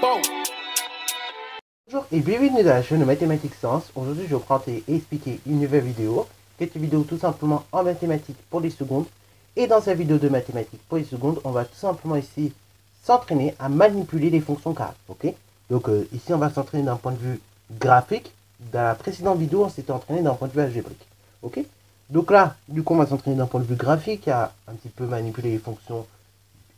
Bonjour et bienvenue dans la chaîne de Mathématiques Sciences. Aujourd'hui, je vais vous présenter et expliquer une nouvelle vidéo, qui est une vidéo tout simplement en mathématiques pour les secondes. Et dans cette vidéo de mathématiques pour les secondes, on va tout simplement ici s'entraîner à manipuler les fonctions carrées. Ok, donc ici, on va s'entraîner d'un point de vue graphique. Dans la précédente vidéo, on s'était entraîné d'un point de vue algébrique. Ok, donc là, du coup, on va s'entraîner d'un point de vue graphique à un petit peu manipuler les fonctions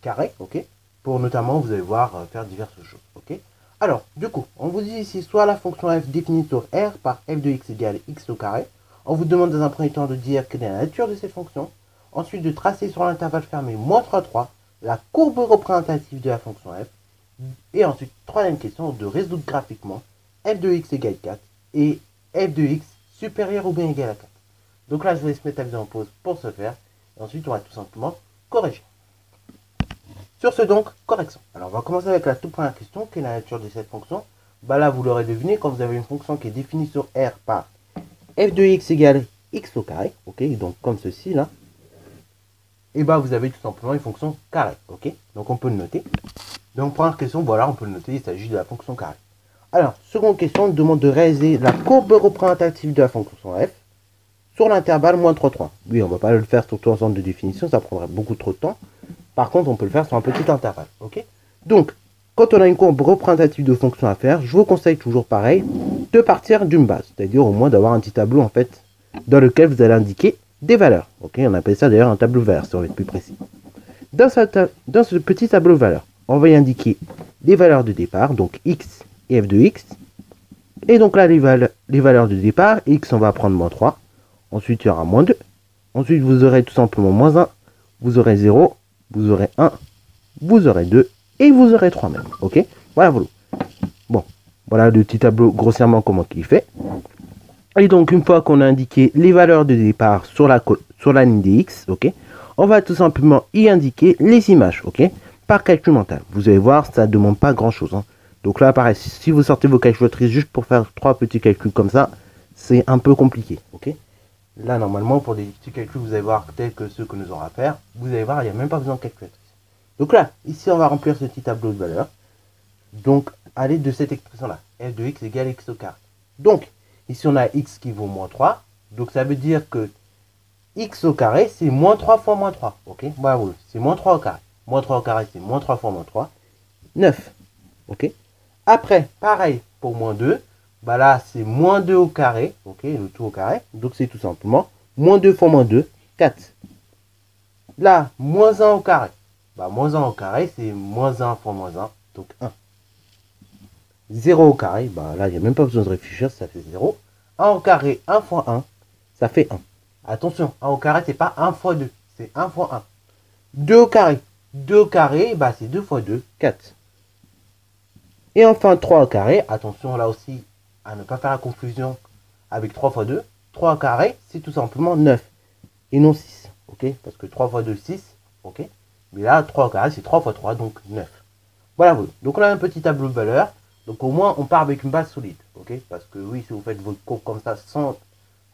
carrées. Ok, pour notamment, vous allez voir, faire diverses choses. Ok. Alors, du coup, on vous dit ici soit la fonction f définie sur R par f de x égale x au carré. On vous demande dans un premier temps de dire quelle est la nature de cette fonction. Ensuite, de tracer sur l'intervalle fermé moins 3, 3 la courbe représentative de la fonction f. Et ensuite, troisième question, de résoudre graphiquement f de x égale 4 et f de x supérieur ou bien égal à 4. Donc là, je vous laisse mettre la vidéo en pause pour ce faire. Et ensuite, on va tout simplement corriger. Sur ce donc, correction. Alors on va commencer avec la toute première question, quelle est la nature de cette fonction. Bah là vous l'aurez deviné, quand vous avez une fonction qui est définie sur R par f de x égale x au carré, ok, donc comme ceci là, et bah vous avez tout simplement une fonction carrée, ok, donc on peut le noter. Donc première question, voilà, on peut le noter, il s'agit de la fonction carrée. Alors, seconde question, on demande de réaliser la courbe représentative de la fonction f sur l'intervalle moins 3, 3. Oui, on va pas le faire sur tout l'ensemble de définition, ça prendrait beaucoup trop de temps. Par contre, on peut le faire sur un petit intervalle. Ok. Donc, quand on a une courbe représentative de fonction à faire, je vous conseille toujours pareil de partir d'une base. C'est-à-dire au moins d'avoir un petit tableau en fait dans lequel vous allez indiquer des valeurs. Ok. On appelle ça d'ailleurs un tableau de valeurs si on veut être plus précis. Dans ce petit tableau de valeurs, on va y indiquer les valeurs de départ, donc x et f de x. Et donc là, les valeurs de départ, x on va prendre moins 3. Ensuite, il y aura moins 2. Ensuite, vous aurez tout simplement moins 1. Vous aurez 0. Vous aurez 1, vous aurez 2, et vous aurez 3 même. Ok. Voilà, voilà. Bon, voilà le petit tableau grossièrement comment il fait. Et donc, une fois qu'on a indiqué les valeurs de départ sur la ligne des x, ok, on va tout simplement y indiquer les images, ok, par calcul mental. Vous allez voir, ça ne demande pas grand-chose. Hein. Donc là, pareil, si vous sortez vos calculatrices juste pour faire 3 petits calculs comme ça, c'est un peu compliqué, ok. Là, normalement, pour des petits calculs, vous allez voir, tels que ceux que nous aurons à faire, vous allez voir, il n'y a même pas besoin de calculatrice. Donc là, ici, on va remplir ce petit tableau de valeurs. Donc, à l'aide de cette expression-là, f de x égale x au carré. Donc, ici, on a x qui vaut moins 3. Donc, ça veut dire que x au carré, c'est moins 3 fois moins 3. Ok, voilà, oui, c'est moins 3 au carré. Moins 3 au carré, c'est moins 3 fois moins 3. 9. Ok. Après, pareil, pour moins 2. Bah là, c'est moins 2 au carré, ok, le tout au carré. Donc, c'est tout simplement moins 2 fois moins 2, 4. Là, moins 1 au carré. Bah, moins 1 au carré, c'est moins 1 fois moins 1, donc 1. 0 au carré, bah là, il n'y a même pas besoin de réfléchir, ça fait 0. 1 au carré, 1 fois 1, ça fait 1. Attention, 1 au carré, c'est pas 1 fois 2, c'est 1 fois 1. 2 au carré. 2 au carré, bah c'est 2 fois 2, 4. Et enfin, 3 au carré, attention là aussi, à ne pas faire la confusion avec 3 fois 2. 3 au carré, c'est tout simplement 9 et non 6. Ok, parce que 3 fois 2, 6. Ok, mais là, 3 au carré, c'est 3 fois 3, donc 9. Voilà, voilà. Donc on a un petit tableau de valeurs. Donc au moins, on part avec une base solide. Ok, parce que oui, si vous faites votre cours comme ça sans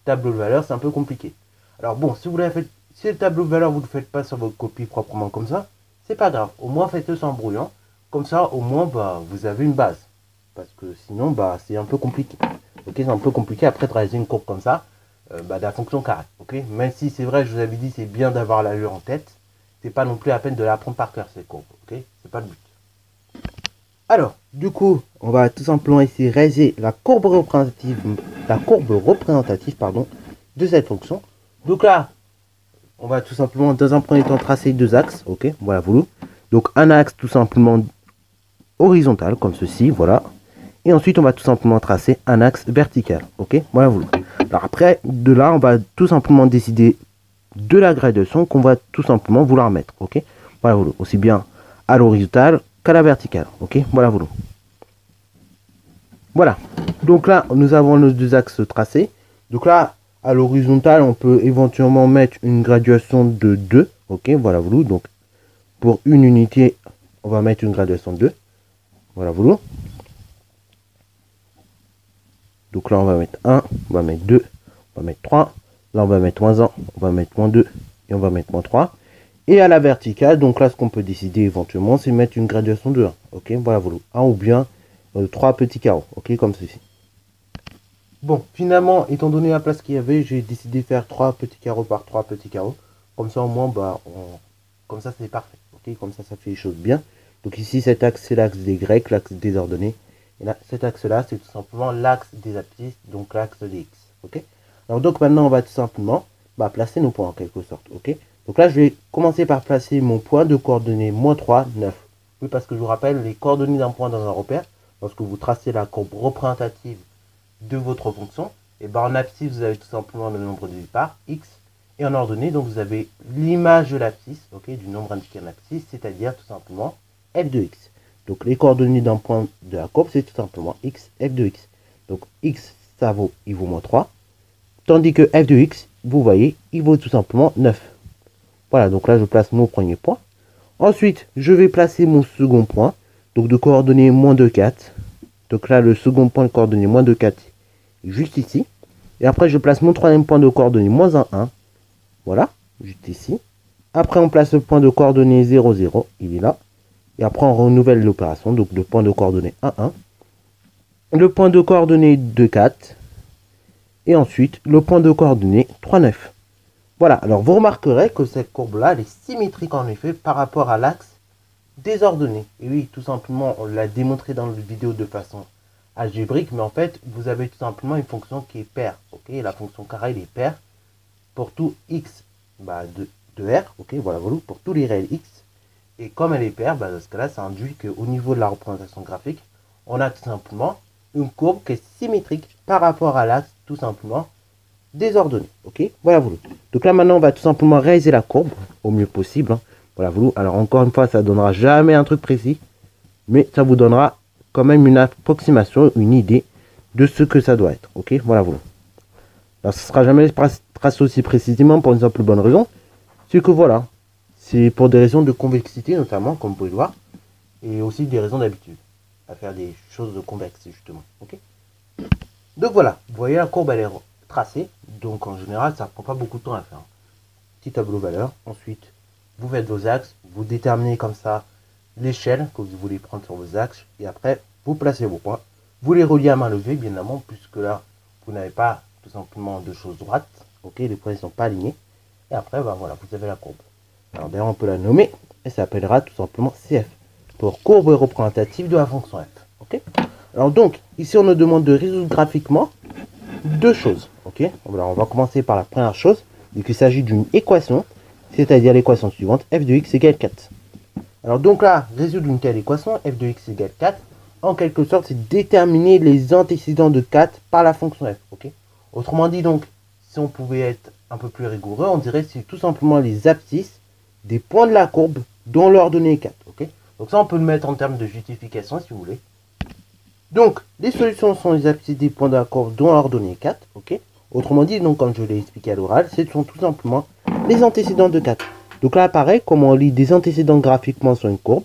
tableau de valeurs, c'est un peu compliqué. Alors bon, si vous l'avez fait, si le tableau de valeurs, vous ne le faites pas sur votre copie proprement comme ça, c'est pas grave. Au moins, faites-le sans brouillon. Comme ça, au moins, bah, vous avez une base. Parce que sinon, bah, c'est un peu compliqué. Ok, c'est un peu compliqué après de réaliser une courbe comme ça, bah, de la fonction carré. Ok, même si c'est vrai, je vous avais dit, c'est bien d'avoir l'allure en tête. C'est pas non plus la peine de l'apprendre par cœur, cette courbe. Ok, c'est pas le but. Alors, du coup, on va tout simplement essayer de réaliser la courbe représentative, pardon, de cette fonction. Donc là, on va tout simplement, dans un premier temps, tracer deux axes. Ok, voilà, voilà. Donc un axe tout simplement horizontal, comme ceci, voilà. Et ensuite, on va tout simplement tracer un axe vertical. Ok, voilà, voilà. Alors après, de là, on va tout simplement décider de la gradation qu'on va tout simplement vouloir mettre. Ok, voilà, voilà. Aussi bien à l'horizontale qu'à la verticale. Ok, voilà, voilà. Voilà. Donc là, nous avons nos deux axes tracés. Donc là, à l'horizontale, on peut éventuellement mettre une graduation de 2. Ok, voilà, voilà. Donc pour une unité, on va mettre une graduation de 2. Voilà, voilà. Donc là, on va mettre 1, on va mettre 2, on va mettre 3. Là, on va mettre moins 1, on va mettre moins 2 et on va mettre moins 3. Et à la verticale, donc là, ce qu'on peut décider éventuellement, c'est mettre une graduation de 1. Ok, voilà, voilà. 1 ou bien 3 petits carreaux. Ok, comme ceci. Bon, finalement, étant donné la place qu'il y avait, j'ai décidé de faire 3 petits carreaux par 3 petits carreaux. Comme ça, au moins, bah, comme ça, c'est parfait. Ok, comme ça fait les choses bien. Donc ici, cet axe, c'est l'axe des Grecs, l'axe des ordonnées. Et là, cet axe-là, c'est tout simplement l'axe des abscisses, donc l'axe des X. Ok. Alors donc maintenant, on va tout simplement placer nos points en quelque sorte. Ok. Donc là, je vais commencer par placer mon point de coordonnées -3, 9. Oui, parce que je vous rappelle, les coordonnées d'un point dans un repère, lorsque vous tracez la courbe représentative de votre fonction, et ben en abscisse, vous avez tout simplement le nombre de départ, x, et en ordonnée, donc vous avez l'image de l'abscisse, ok, du nombre indiqué en abscisse, c'est-à-dire tout simplement f de x. Donc les coordonnées d'un point de la courbe, c'est tout simplement x, f de x. Donc x, ça vaut, il vaut -3, tandis que f de x, vous voyez, il vaut tout simplement 9. Voilà, donc là, je place mon premier point. Ensuite, je vais placer mon second point, donc de coordonnées -2, 4. Donc là, le second point de coordonnées -2, 4, juste ici. Et après, je place mon troisième point de coordonnées -1, 1. Voilà, juste ici. Après, on place le point de coordonnées 0, 0. Il est là. Et après, on renouvelle l'opération. Donc, le point de coordonnées 1, 1. Le point de coordonnées 2, 4. Et ensuite, le point de coordonnées 3, 9. Voilà, alors vous remarquerez que cette courbe-là, elle est symétrique en effet par rapport à l'axe des ordonnées. Et oui, tout simplement, on l'a démontré dans la vidéo de façon algébrique, mais en fait, vous avez tout simplement une fonction qui est paire. Ok, la fonction carré, elle est paire pour tout x de R. Ok, voilà, voilà, pour tous les réels x. Et comme elle est paire, dans ce cas-là, ça induit qu'au niveau de la représentation graphique, on a tout simplement une courbe qui est symétrique par rapport à l'axe, tout simplement, des ordonnées. Ok, voilà, voilà. Donc là, maintenant, on va tout simplement réaliser la courbe au mieux possible. Hein. Voilà, voilà. Alors, encore une fois, ça ne donnera jamais un truc précis, mais ça vous donnera quand même une approximation, une idée de ce que ça doit être. Ok, voilà, voilà. Alors, ce ne sera jamais tracé aussi précisément pour une simple bonne raison. C'est que voilà, c'est pour des raisons de convexité, notamment, comme vous pouvez le voir, et aussi des raisons d'habitude, à faire des choses convexes, justement. Ok. Donc voilà, vous voyez, la courbe, elle est tracée. Donc en général, ça ne prend pas beaucoup de temps à faire. Petit tableau valeur. Ensuite, vous faites vos axes. Vous déterminez comme ça l'échelle que vous voulez prendre sur vos axes. Et après, vous placez vos points. Vous les reliez à main levée, bien évidemment, puisque là, vous n'avez pas tout simplement de choses droites. Ok, les points ne sont pas alignés. Et après, voilà, vous avez la courbe. Alors d'ailleurs, on peut la nommer. Elle s'appellera tout simplement CF. Pour courbe représentative de la fonction f. Ok. Alors donc, ici, on nous demande de résoudre graphiquement deux choses. Ok, alors on va commencer par la première chose, donc il s'agit d'une équation, c'est-à-dire l'équation suivante, f de x égale 4. Alors donc là, résoudre une telle équation, f de x égale 4, en quelque sorte, c'est déterminer les antécédents de 4 par la fonction f. Ok, autrement dit, donc, si on pouvait être un peu plus rigoureux, on dirait que c'est tout simplement les abscisses des points de la courbe dont l'ordonnée est 4. Ok, donc ça, on peut le mettre en termes de justification, si vous voulez. Donc, les solutions sont les abscisses des points de la courbe dont l'ordonnée est 4. Ok. Autrement dit, donc, comme je l'ai expliqué à l'oral, ce sont tout simplement les antécédents de 4. Donc là, pareil, comme on lit des antécédents graphiquement sur une courbe,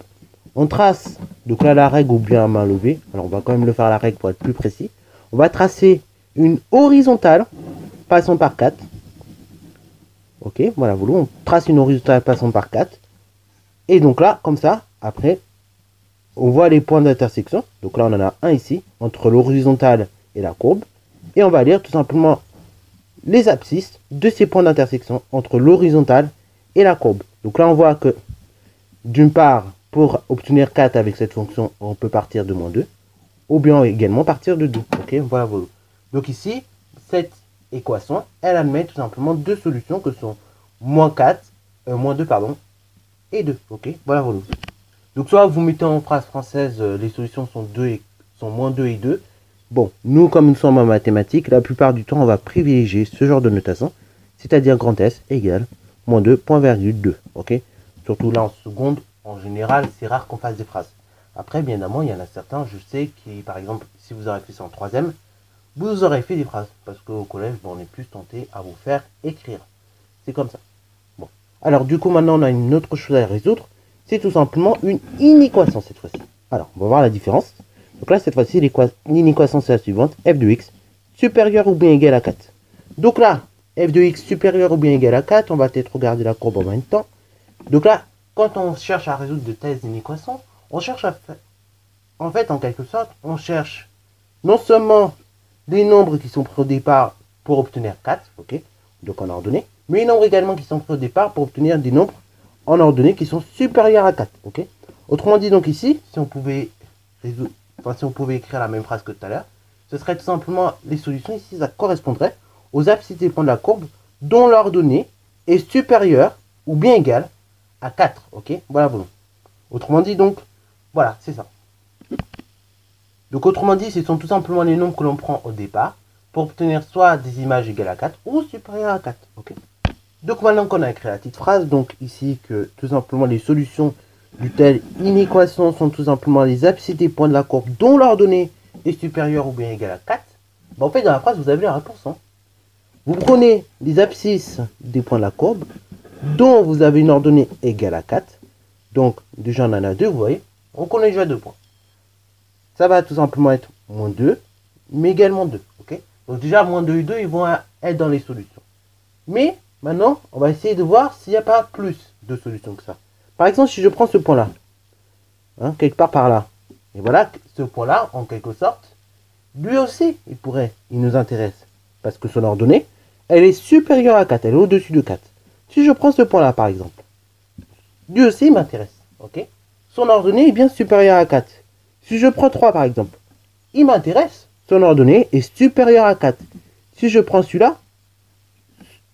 on trace, donc là, la règle ou bien à main levée. Alors, on va quand même le faire à la règle pour être plus précis. On va tracer une horizontale passant par 4. Ok, voilà, voilà, on trace une horizontale passant par 4. Et donc là, comme ça, après, on voit les points d'intersection. Donc là, on en a un ici, entre l'horizontale et la courbe. Et on va lire tout simplement les abscisses de ces points d'intersection entre l'horizontale et la courbe. Donc là, on voit que, d'une part, pour obtenir 4 avec cette fonction, on peut partir de -2. Ou bien également partir de 2. Ok, voilà, voilà. Donc ici, cette équation, elle admet tout simplement deux solutions que sont -2, pardon, et 2. Ok, voilà, voilà. Donc soit vous mettez en phrase française, les solutions sont -2 et 2. Bon, nous comme nous sommes en mathématiques, la plupart du temps on va privilégier ce genre de notation, c'est-à-dire grand S égale -2, point virgule 2. Ok. Surtout là en seconde, en général, c'est rare qu'on fasse des phrases. Après, bien évidemment, il y en a certains, je sais, qui, par exemple, si vous aurez fait ça en troisième, vous aurez fait des phrases. Parce qu'au collège, on est plus tenté à vous faire écrire. C'est comme ça. Bon. Alors du coup, maintenant, on a une autre chose à résoudre. C'est tout simplement une inéquation cette fois-ci. Alors, on va voir la différence. Donc là, cette fois-ci, l'inéquation, c'est la suivante. F de x supérieur ou bien égal à 4. Donc là, f de x supérieur ou bien égal à 4, on va peut-être regarder la courbe en même temps. Donc là, quand on cherche à résoudre de telles inéquations, on cherche à faire, en fait, en quelque sorte, on cherche non seulement les nombres qui sont pris au départ pour obtenir 4, ok, donc en ordonnée, mais les nombres également qui sont pris au départ pour obtenir des nombres en ordonnée qui sont supérieurs à 4, ok. Autrement dit, donc ici, si on pouvait résoudre, enfin, si on pouvait écrire la même phrase que tout à l'heure, ce serait tout simplement les solutions. Ici, ça correspondrait aux abscisses des points de la courbe dont l'ordonnée est supérieure ou bien égale à 4, ok. Voilà, voilà. Autrement dit, donc, voilà, c'est ça. Donc, autrement dit, ce sont tout simplement les nombres que l'on prend au départ pour obtenir soit des images égales à 4 ou supérieures à 4, ok. Donc, maintenant qu'on a écrit la petite phrase, donc ici, que tout simplement les solutions d'une telle inéquation sont tout simplement les abscisses des points de la courbe dont l'ordonnée est supérieure ou bien égale à 4, ben, en fait, dans la phrase, vous avez la réponse. Hein. Vous prenez les abscisses des points de la courbe dont vous avez une ordonnée égale à 4. Donc, déjà, on en a deux, vous voyez. On connaît déjà 2 points. Ça va tout simplement être moins 2, mais également 2. Okay, donc, déjà, moins 2 et 2, ils vont être dans les solutions. Mais, maintenant, on va essayer de voir s'il n'y a pas plus de solutions que ça. Par exemple, si je prends ce point-là, hein, quelque part par là, et voilà, ce point-là, en quelque sorte, lui aussi, il nous intéresse. Parce que son ordonnée, elle est supérieure à 4, elle est au-dessus de 4. Si je prends ce point-là, par exemple, lui aussi, il m'intéresse. Okay, son ordonnée est bien supérieure à 4. Si je prends 3, par exemple, il m'intéresse. Son ordonnée est supérieure à 4. Si je prends celui-là,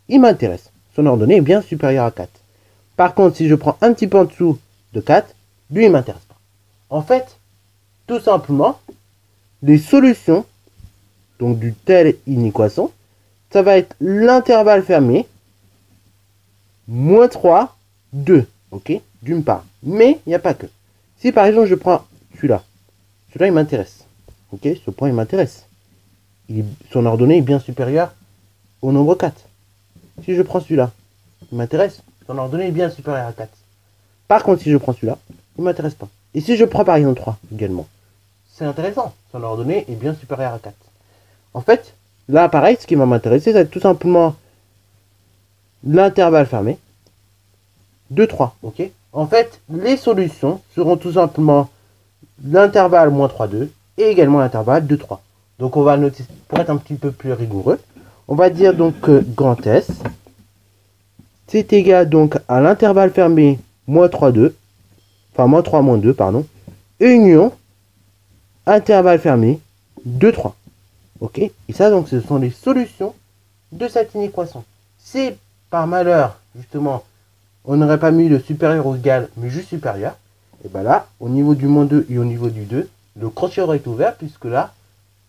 il m'intéresse. Son ordonnée est bien supérieure à 4. Par contre, si je prends un petit peu en dessous de 4, lui, il ne m'intéresse pas. En fait, tout simplement, les solutions donc du telle inéquation, ça va être l'intervalle fermé moins 3, 2. Ok, d'une part. Mais il n'y a pas que. Si par exemple je prends celui-là, celui-là il m'intéresse. Ok, ce point il m'intéresse. Son ordonnée est bien supérieure au nombre 4. Si je prends celui-là, il m'intéresse. Son ordonnée est bien supérieure à 4. Par contre, si je prends celui-là, il ne m'intéresse pas. Et si je prends par exemple 3 également, c'est intéressant. Son ordonnée est bien supérieure à 4. En fait, là pareil, ce qui va m'intéresser, c'est tout simplement l'intervalle fermé de 3. Ok. En fait, les solutions seront tout simplement l'intervalle moins 3, 2 et également l'intervalle de 3. Donc on va noter, pour être un petit peu plus rigoureux, on va dire donc que grand S, c'est égal donc à l'intervalle fermé moins 3, 2, enfin moins 3, moins 2, pardon, union intervalle fermé 2, 3. Ok. Et ça, donc, ce sont les solutions de cette inéquation. Si par malheur, justement, on n'aurait pas mis le supérieur ou égal, mais juste supérieur, et bien là, au niveau du moins 2 et au niveau du 2, le crochet aurait été ouvert, puisque là,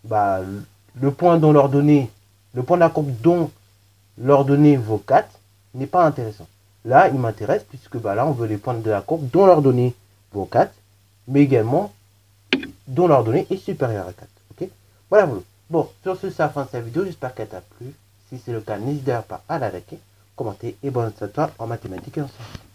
bah, le point dont l'ordonnée, le point de la courbe dont l'ordonnée vaut 4 n'est pas intéressant. Là, il m'intéresse, puisque bah, là, on veut les points de la courbe dont l'ordonnée vaut 4, mais également dont l'ordonnée est supérieure à 4. Ok. Voilà, voilà. Bon, sur ce, c'est la fin de cette vidéo. J'espère qu'elle t'a plu. Si c'est le cas, n'hésitez pas à la liker, commenter et bonne à toi en mathématiques et en sciences.